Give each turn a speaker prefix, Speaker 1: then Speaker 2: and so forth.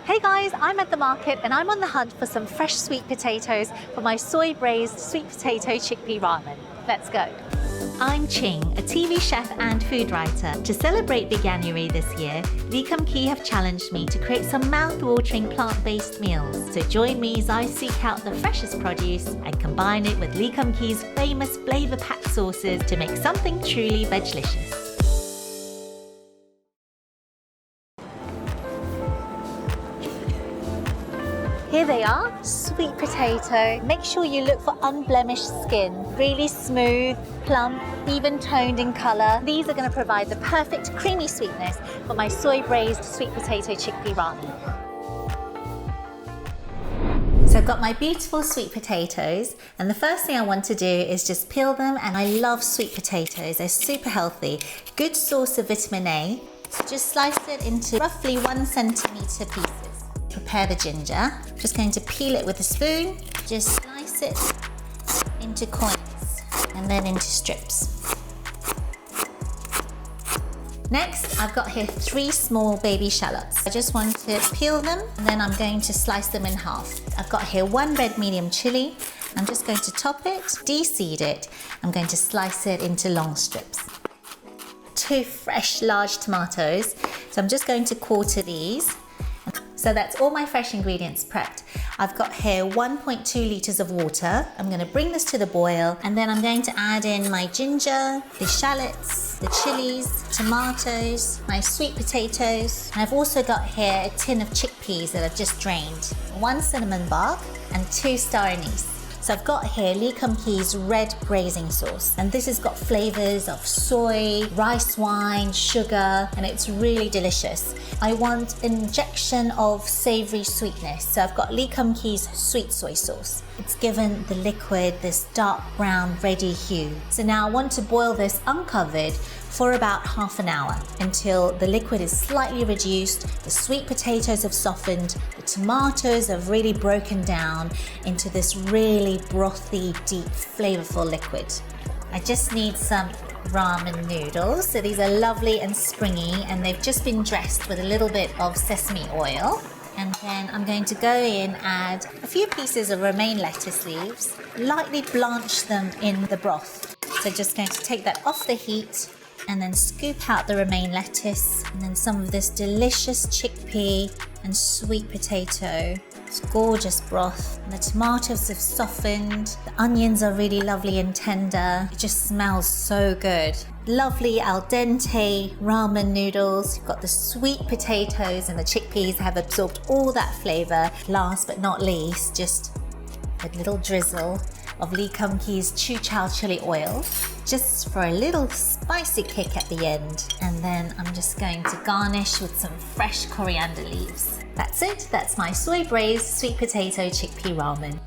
Speaker 1: Hey guys, I'm at the market and I'm on the hunt for some fresh sweet potatoes for my soy braised sweet potato chickpea ramen. Let's go. I'm Ching, a TV chef and food writer. To celebrate Veganuary this year, Chingxxx have challenged me to create some mouth-watering plant-based meals. So join me as I seek out the freshest produce and combine it with Chingxx's famous flavor-packed sauces to make something truly Veglicious. Here they are, sweet potato. Make sure you look for unblemished skin, really smooth, plump, even toned in color. These are going to provide the perfect creamy sweetness for my soy braised sweet potato chickpea ramen. So I've got my beautiful sweet potatoes, and the first thing I want to do is just peel them, and I love sweet potatoes. They're super healthy, good source of vitamin A. So just slice it into roughly 1 centimeter pieces. Prepare the ginger. I'm just going to peel it with a spoon. Just slice it into coins and then into strips. Next, I've got here 3 small baby shallots. I just want to peel them and then I'm going to slice them in half. I've got here 1 red medium chili. I'm just going to top it, de-seed it. I'm going to slice it into long strips. 2 fresh large tomatoes. So I'm just going to quarter these. So that's all my fresh ingredients prepped. I've got here 1.2 liters of water. I'm going to bring this to the boil and then I'm going to add in my ginger, the shallots, the chilies, tomatoes, my sweet potatoes. And I've also got here a tin of chickpeas that I've just drained, 1 cinnamon bark and 2 star anise. So I've got here Chingxx's red braising sauce, and this has got flavors of soy, rice wine, sugar, and it's really delicious. I want an injection of savory sweetness, so I've got Chingxx's sweet soy sauce. It's given the liquid this dark brown ready hue. So now I want to boil this uncovered for about half an hour until the liquid is slightly reduced, the sweet potatoes have softened, the tomatoes have really broken down into this really brothy, deep, flavorful liquid. I just need some ramen noodles. So these are lovely and springy and they've just been dressed with a little bit of sesame oil. And then I'm going to go in, add a few pieces of romaine lettuce leaves, lightly blanch them in the broth. So just going to take that off the heat and then scoop out the romaine lettuce and then some of this delicious chickpea and sweet potato. It's gorgeous broth. And the tomatoes have softened. The onions are really lovely and tender. It just smells so good. Lovely al dente ramen noodles. You've got the sweet potatoes and the chickpeas have absorbed all that flavor. Last but not least, just a little drizzle of Chingxx's Chow chili oil, just for a little spicy kick at the end. And then I'm just going to garnish with some fresh coriander leaves. That's it, that's my soy braised sweet potato chickpea ramen.